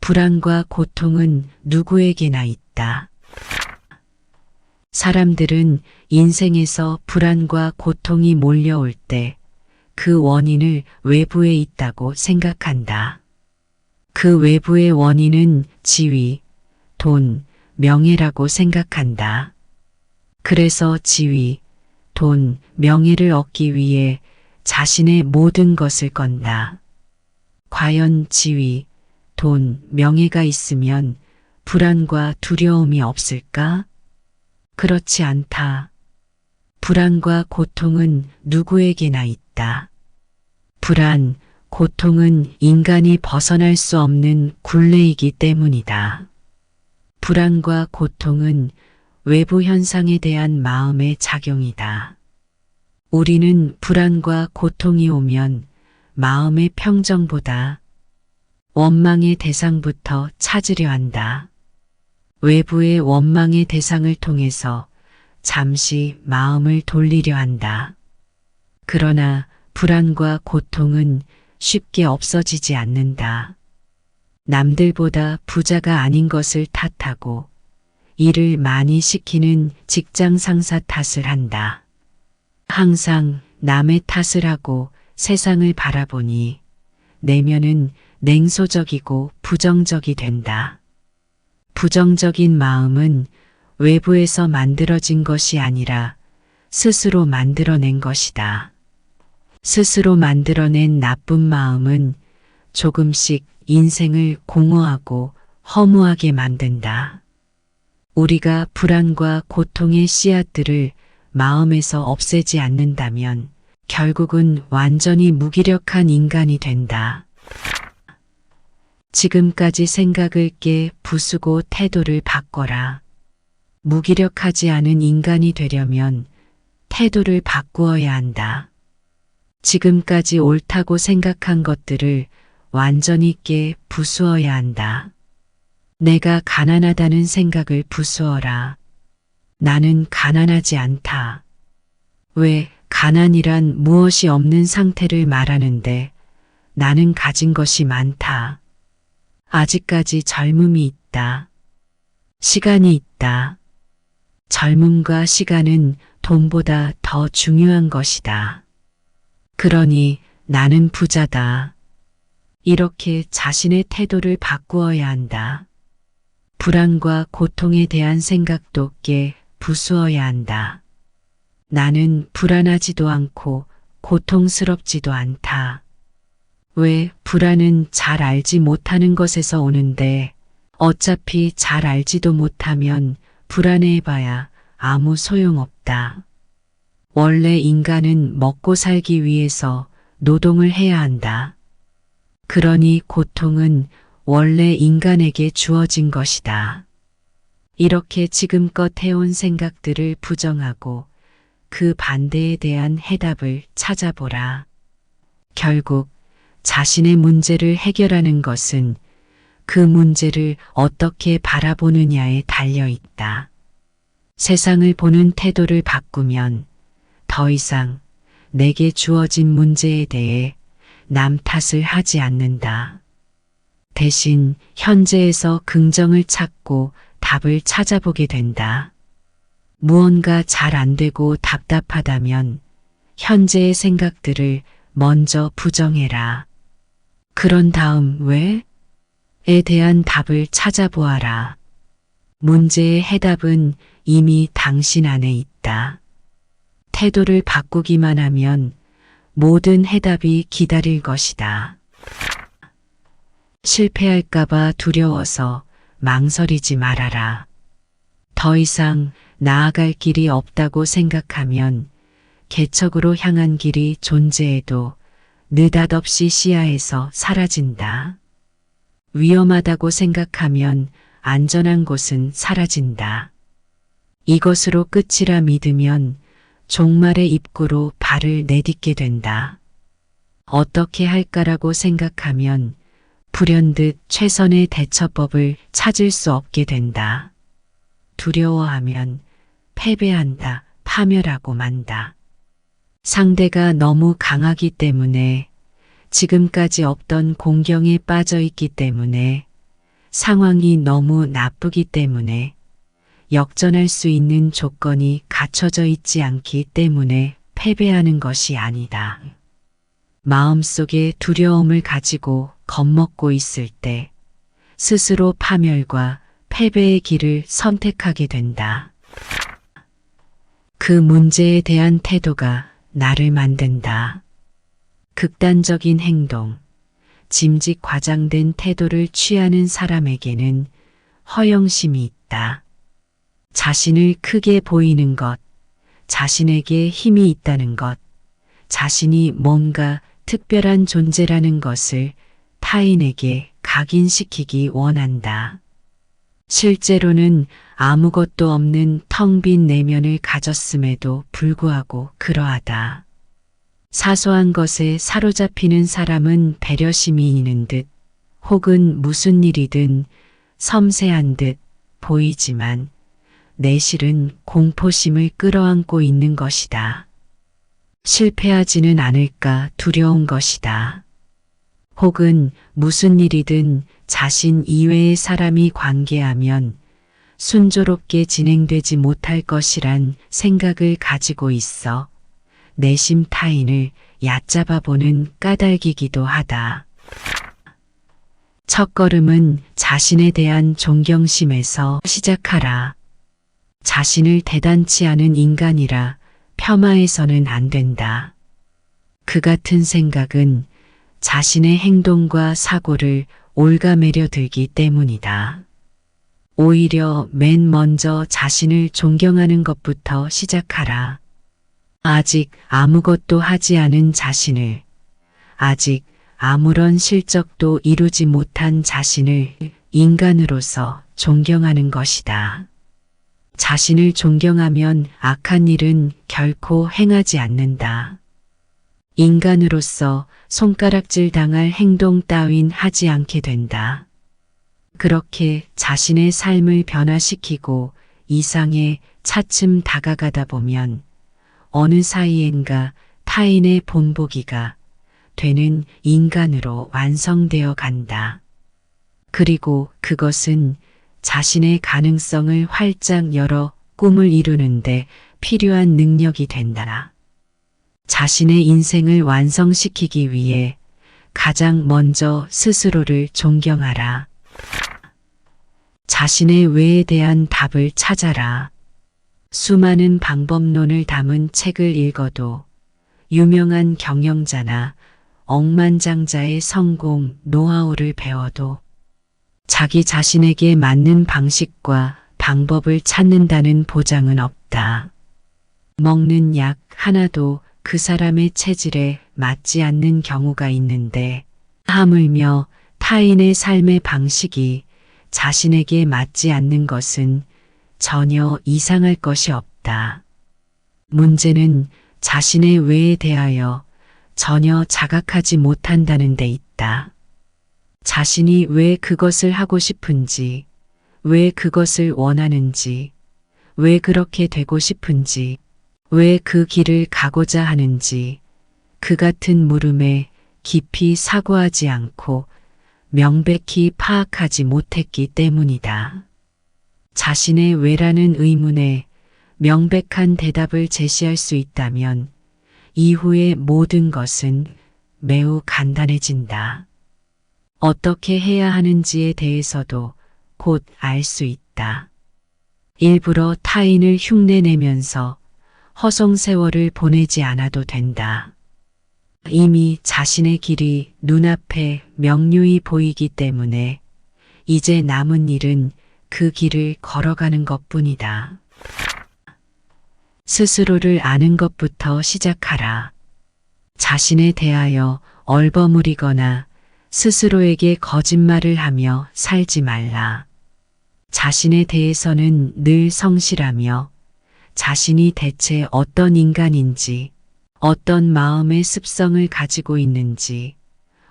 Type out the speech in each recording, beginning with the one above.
불안과 고통은 누구에게나 있다. 사람들은 인생에서 불안과 고통이 몰려올 때 그 원인을 외부에 있다고 생각한다. 그 외부의 원인은 지위, 돈, 명예라고 생각한다. 그래서 지위, 돈, 명예를 얻기 위해 자신의 모든 것을 건다. 과연 지위, 돈, 명예가 있으면 불안과 두려움이 없을까? 그렇지 않다. 불안과 고통은 누구에게나 있다. 불안, 고통은 인간이 벗어날 수 없는 굴레이기 때문이다. 불안과 고통은 외부 현상에 대한 마음의 작용이다. 우리는 불안과 고통이 오면 마음의 평정보다 원망의 대상부터 찾으려 한다. 외부의 원망의 대상을 통해서 잠시 마음을 돌리려 한다. 그러나 불안과 고통은 쉽게 없어지지 않는다. 남들보다 부자가 아닌 것을 탓하고 일을 많이 시키는 직장 상사 탓을 한다. 항상 남의 탓을 하고 세상을 바라보니 내면은 냉소적이고 부정적이 된다. 부정적인 마음은 외부에서 만들어진 것이 아니라 스스로 만들어낸 것이다. 스스로 만들어낸 나쁜 마음은 조금씩 인생을 공허하고 허무하게 만든다. 우리가 불안과 고통의 씨앗들을 마음에서 없애지 않는다면 결국은 완전히 무기력한 인간이 된다. 지금까지 생각을 깨 부수고 태도를 바꿔라. 무기력하지 않은 인간이 되려면 태도를 바꾸어야 한다. 지금까지 옳다고 생각한 것들을 완전히 깨 부수어야 한다. 내가 가난하다는 생각을 부수어라. 나는 가난하지 않다. 왜 가난이란 무엇이 없는 상태를 말하는데 나는 가진 것이 많다. 아직까지 젊음이 있다. 시간이 있다. 젊음과 시간은 돈보다 더 중요한 것이다. 그러니 나는 부자다. 이렇게 자신의 태도를 바꾸어야 한다. 불안과 고통에 대한 생각도 깨 부수어야 한다. 나는 불안하지도 않고 고통스럽지도 않다. 왜 불안은 잘 알지 못하는 것에서 오는데 어차피 잘 알지도 못하면 불안해봐야 아무 소용없다. 원래 인간은 먹고 살기 위해서 노동을 해야 한다. 그러니 고통은 원래 인간에게 주어진 것이다. 이렇게 지금껏 해온 생각들을 부정하고 그 반대에 대한 해답을 찾아보라. 결국 자신의 문제를 해결하는 것은 그 문제를 어떻게 바라보느냐에 달려 있다. 세상을 보는 태도를 바꾸면 더 이상 내게 주어진 문제에 대해 남 탓을 하지 않는다. 대신 현재에서 긍정을 찾고 답을 찾아보게 된다. 무언가 잘 안 되고 답답하다면 현재의 생각들을 먼저 부정해라. 그런 다음 왜에 대한 답을 찾아보아라. 문제의 해답은 이미 당신 안에 있다. 태도를 바꾸기만 하면 모든 해답이 기다릴 것이다. 실패할까봐 두려워서 망설이지 말아라. 더 이상 나아갈 길이 없다고 생각하면 개척으로 향한 길이 존재해도 느닷없이 시야에서 사라진다. 위험하다고 생각하면 안전한 곳은 사라진다. 이것으로 끝이라 믿으면 종말의 입구로 발을 내딛게 된다. 어떻게 할까라고 생각하면 불현듯 최선의 대처법을 찾을 수 없게 된다. 두려워하면 패배한다, 파멸하고 만다. 상대가 너무 강하기 때문에 지금까지 없던 공경에 빠져 있기 때문에 상황이 너무 나쁘기 때문에, 역전할 수 있는 조건이 갖춰져 있지 않기 때문에 패배하는 것이 아니다. 마음속에 두려움을 가지고 겁먹고 있을 때 스스로 파멸과 패배의 길을 선택하게 된다. 그 문제에 대한 태도가 나를 만든다. 극단적인 행동, 짐짓 과장된 태도를 취하는 사람에게는 허영심이 있다. 자신을 크게 보이는 것, 자신에게 힘이 있다는 것, 자신이 뭔가 특별한 존재라는 것을 타인에게 각인시키기 원한다. 실제로는 아무것도 없는 텅 빈 내면을 가졌음에도 불구하고 그러하다. 사소한 것에 사로잡히는 사람은 배려심이 있는 듯 혹은 무슨 일이든 섬세한 듯 보이지만 내실은 공포심을 끌어안고 있는 것이다. 실패하지는 않을까 두려운 것이다. 혹은 무슨 일이든 자신 이외의 사람이 관계하면 순조롭게 진행되지 못할 것이란 생각을 가지고 있어 내심 타인을 얕잡아 보는 까닭이기도 하다. 첫걸음은 자신에 대한 존경심에서 시작하라. 자신을 대단치 않은 인간이라 폄하해서는 안 된다. 그 같은 생각은 자신의 행동과 사고를 올가매려 들기 때문이다. 오히려 맨 먼저 자신을 존경하는 것부터 시작하라. 아직 아무것도 하지 않은 자신을, 아직 아무런 실적도 이루지 못한 자신을 인간으로서 존경하는 것이다. 자신을 존경하면 악한 일은 결코 행하지 않는다. 인간으로서 손가락질 당할 행동 따윈 하지 않게 된다. 그렇게 자신의 삶을 변화시키고 이상에 차츰 다가가다 보면 어느 사이엔가 타인의 본보기가 되는 인간으로 완성되어 간다. 그리고 그것은 자신의 가능성을 활짝 열어 꿈을 이루는데 필요한 능력이 된다. 자신의 인생을 완성시키기 위해 가장 먼저 스스로를 존경하라. 자신의 왜에 대한 답을 찾아라. 수많은 방법론을 담은 책을 읽어도 유명한 경영자나 억만장자의 성공 노하우를 배워도 자기 자신에게 맞는 방식과 방법을 찾는다는 보장은 없다. 먹는 약 하나도 그 사람의 체질에 맞지 않는 경우가 있는데 하물며 타인의 삶의 방식이 자신에게 맞지 않는 것은 전혀 이상할 것이 없다. 문제는 자신의 왜에 대하여 전혀 자각하지 못한다는 데 있다. 자신이 왜 그것을 하고 싶은지, 왜 그것을 원하는지, 왜 그렇게 되고 싶은지, 왜 그 길을 가고자 하는지, 그 같은 물음에 깊이 사고하지 않고 명백히 파악하지 못했기 때문이다. 자신의 왜라는 의문에 명백한 대답을 제시할 수 있다면 이후의 모든 것은 매우 간단해진다. 어떻게 해야 하는지에 대해서도 곧 알 수 있다. 일부러 타인을 흉내내면서 허송세월을 보내지 않아도 된다. 이미 자신의 길이 눈앞에 명료히 보이기 때문에 이제 남은 일은 그 길을 걸어가는 것뿐이다. 스스로를 아는 것부터 시작하라. 자신에 대하여 얼버무리거나 스스로에게 거짓말을 하며 살지 말라. 자신에 대해서는 늘 성실하며 자신이 대체 어떤 인간인지, 어떤 마음의 습성을 가지고 있는지,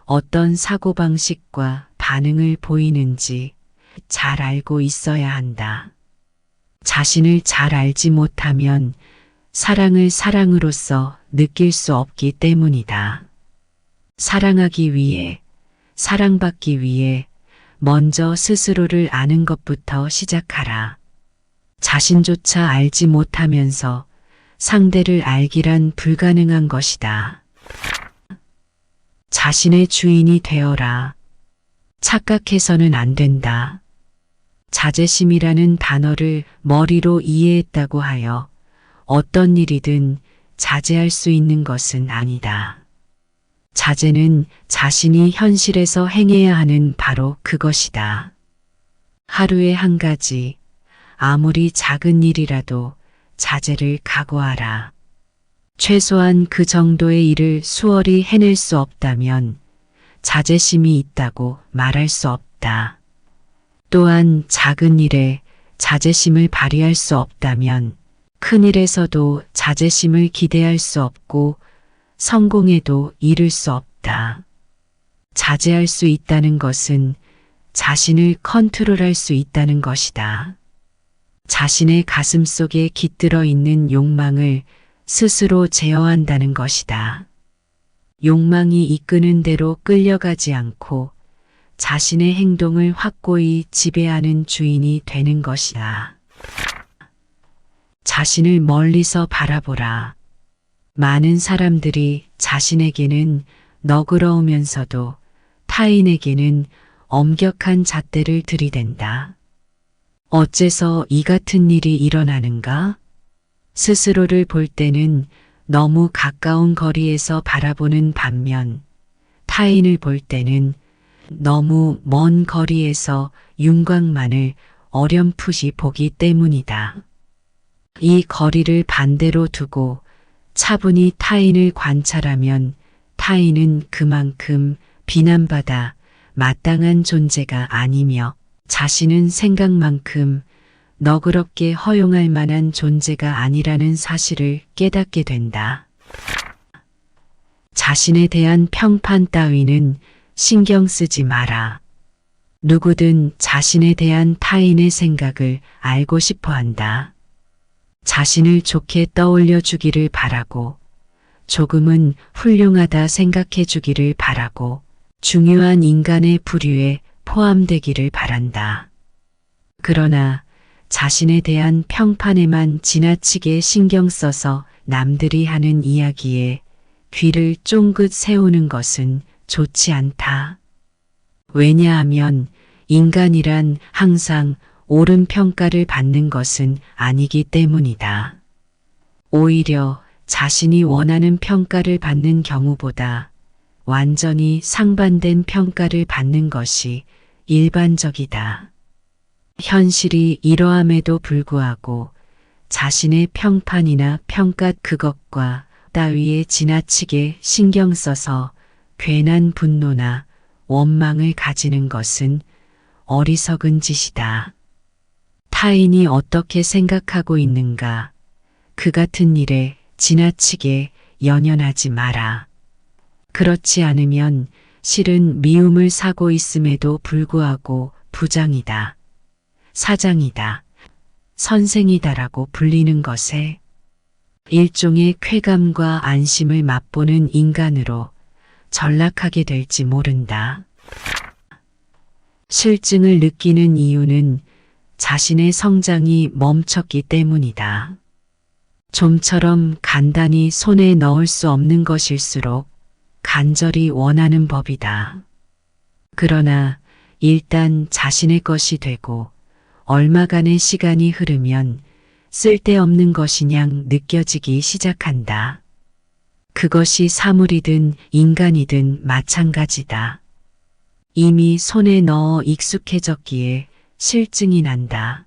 어떤 사고방식과 반응을 보이는지 잘 알고 있어야 한다. 자신을 잘 알지 못하면 사랑을 사랑으로서 느낄 수 없기 때문이다. 사랑하기 위해, 사랑받기 위해 먼저 스스로를 아는 것부터 시작하라. 자신조차 알지 못하면서 상대를 알기란 불가능한 것이다. 자신의 주인이 되어라. 착각해서는 안 된다. 자제심이라는 단어를 머리로 이해했다고 하여 어떤 일이든 자제할 수 있는 것은 아니다. 자제는 자신이 현실에서 행해야 하는 바로 그것이다. 하루에 한 가지, 아무리 작은 일이라도 자제를 각오하라. 최소한 그 정도의 일을 수월히 해낼 수 없다면 자제심이 있다고 말할 수 없다. 또한 작은 일에 자제심을 발휘할 수 없다면 큰 일에서도 자제심을 기대할 수 없고 성공에도 이룰 수 없다. 자제할 수 있다는 것은 자신을 컨트롤할 수 있다는 것이다. 자신의 가슴 속에 깃들어 있는 욕망을 스스로 제어한다는 것이다. 욕망이 이끄는 대로 끌려가지 않고 자신의 행동을 확고히 지배하는 주인이 되는 것이다. 자신을 멀리서 바라보라. 많은 사람들이 자신에게는 너그러우면서도 타인에게는 엄격한 잣대를 들이댄다. 어째서 이 같은 일이 일어나는가? 스스로를 볼 때는 너무 가까운 거리에서 바라보는 반면 타인을 볼 때는 너무 먼 거리에서 윤곽만을 어렴풋이 보기 때문이다. 이 거리를 반대로 두고 차분히 타인을 관찰하면 타인은 그만큼 비난받아 마땅한 존재가 아니며 자신은 생각만큼 너그럽게 허용할 만한 존재가 아니라는 사실을 깨닫게 된다. 자신에 대한 평판 따위는 신경 쓰지 마라. 누구든 자신에 대한 타인의 생각을 알고 싶어 한다. 자신을 좋게 떠올려 주기를 바라고 조금은 훌륭하다 생각해 주기를 바라고 중요한 인간의 부류에 포함되기를 바란다. 그러나 자신에 대한 평판에만 지나치게 신경 써서 남들이 하는 이야기에 귀를 쫑긋 세우는 것은 좋지 않다. 왜냐하면 인간이란 항상 옳은 평가를 받는 것은 아니기 때문이다. 오히려 자신이 원하는 평가를 받는 경우보다 완전히 상반된 평가를 받는 것이 일반적이다. 현실이 이러함에도 불구하고 자신의 평판이나 평가 그것과 따위에 지나치게 신경 써서 괜한 분노나 원망을 가지는 것은 어리석은 짓이다. 타인이 어떻게 생각하고 있는가, 그 같은 일에 지나치게 연연하지 마라. 그렇지 않으면 실은 미움을 사고 있음에도 불구하고 부장이다, 사장이다, 선생이다라고 불리는 것에 일종의 쾌감과 안심을 맛보는 인간으로 전락하게 될지 모른다. 실증을 느끼는 이유는 자신의 성장이 멈췄기 때문이다. 좀처럼 간단히 손에 넣을 수 없는 것일수록 간절히 원하는 법이다. 그러나 일단 자신의 것이 되고 얼마간의 시간이 흐르면 쓸데없는 것이냥 느껴지기 시작한다. 그것이 사물이든 인간이든 마찬가지다. 이미 손에 넣어 익숙해졌기에 실증이 난다.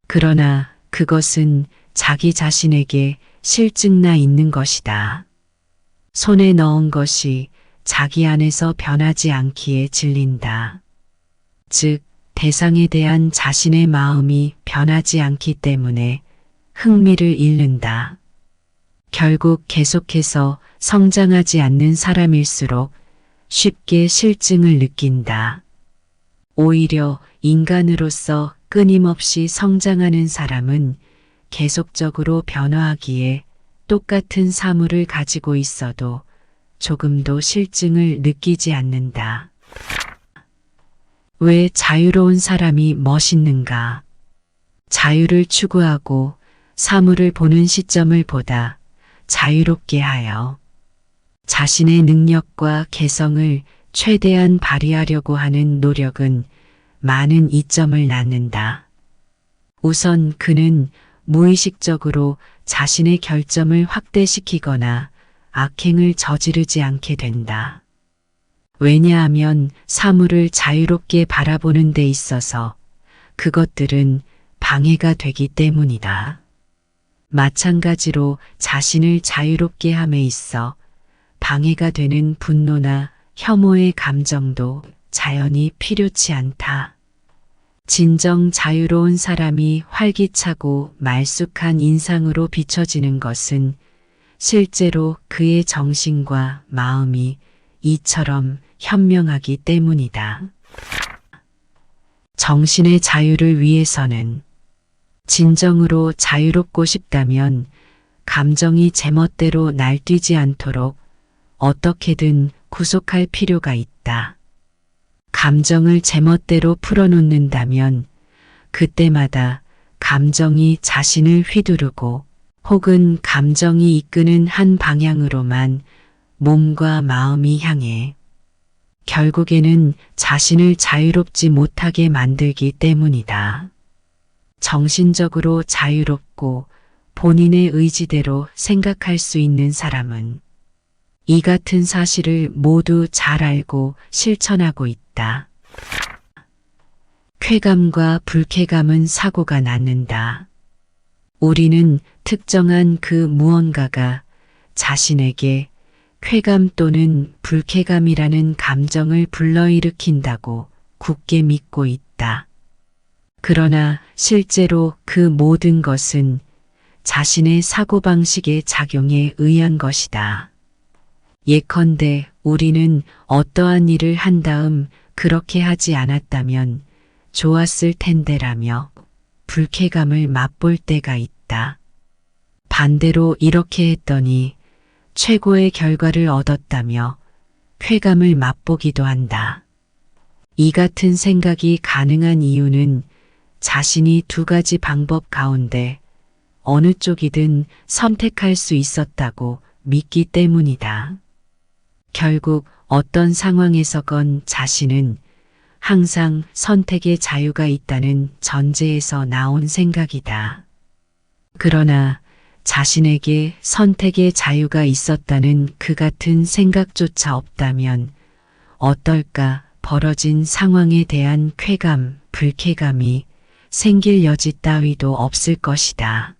그러나 그것은 자기 자신에게 실증나 있는 것이다. 손에 넣은 것이 자기 안에서 변하지 않기에 질린다. 즉, 대상에 대한 자신의 마음이 변하지 않기 때문에 흥미를 잃는다. 결국 계속해서 성장하지 않는 사람일수록 쉽게 실증을 느낀다. 오히려 인간으로서 끊임없이 성장하는 사람은 계속적으로 변화하기에 똑같은 사물을 가지고 있어도 조금도 실증을 느끼지 않는다. 왜 자유로운 사람이 멋있는가? 자유를 추구하고 사물을 보는 시점을 보다 자유롭게 하여 자신의 능력과 개성을 최대한 발휘하려고 하는 노력은 많은 이점을 낳는다. 우선 그는 무의식적으로 자신의 결점을 확대시키거나 악행을 저지르지 않게 된다. 왜냐하면 사물을 자유롭게 바라보는 데 있어서 그것들은 방해가 되기 때문이다. 마찬가지로 자신을 자유롭게 함에 있어 방해가 되는 분노나 혐오의 감정도 자연히 필요치 않다. 진정 자유로운 사람이 활기차고 말쑥한 인상으로 비춰지는 것은 실제로 그의 정신과 마음이 이처럼 현명하기 때문이다. 정신의 자유를 위해서는 진정으로 자유롭고 싶다면 감정이 제멋대로 날뛰지 않도록 어떻게든 구속할 필요가 있다. 감정을 제멋대로 풀어놓는다면 그때마다 감정이 자신을 휘두르고 혹은 감정이 이끄는 한 방향으로만 몸과 마음이 향해 결국에는 자신을 자유롭지 못하게 만들기 때문이다. 정신적으로 자유롭고 본인의 의지대로 생각할 수 있는 사람은 이 같은 사실을 모두 잘 알고 실천하고 있다. 쾌감과 불쾌감은 사고가 낳는다. 우리는 특정한 그 무언가가 자신에게 쾌감 또는 불쾌감이라는 감정을 불러일으킨다고 굳게 믿고 있다. 그러나 실제로 그 모든 것은 자신의 사고방식의 작용에 의한 것이다. 예컨대 우리는 어떠한 일을 한 다음 그렇게 하지 않았다면 좋았을 텐데라며 불쾌감을 맛볼 때가 있다. 반대로 이렇게 했더니 최고의 결과를 얻었다며 쾌감을 맛보기도 한다. 이 같은 생각이 가능한 이유는 자신이 두 가지 방법 가운데 어느 쪽이든 선택할 수 있었다고 믿기 때문이다. 결국 어떤 상황에서건 자신은 항상 선택의 자유가 있다는 전제에서 나온 생각이다. 그러나 자신에게 선택의 자유가 있었다는 그 같은 생각조차 없다면 어떨까 벌어진 상황에 대한 쾌감, 불쾌감이 생길 여지 따위도 없을 것이다.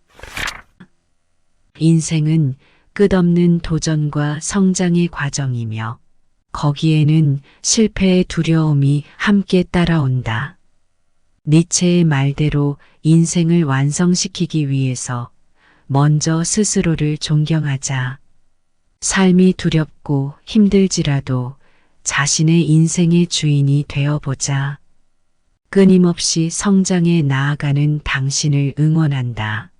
인생은 끝없는 도전과 성장의 과정이며 거기에는 실패의 두려움이 함께 따라온다. 니체의 말대로 인생을 완성시키기 위해서 먼저 스스로를 존경하자. 삶이 두렵고 힘들지라도 자신의 인생의 주인이 되어보자. 끊임없이 성장해 나아가는 당신을 응원한다.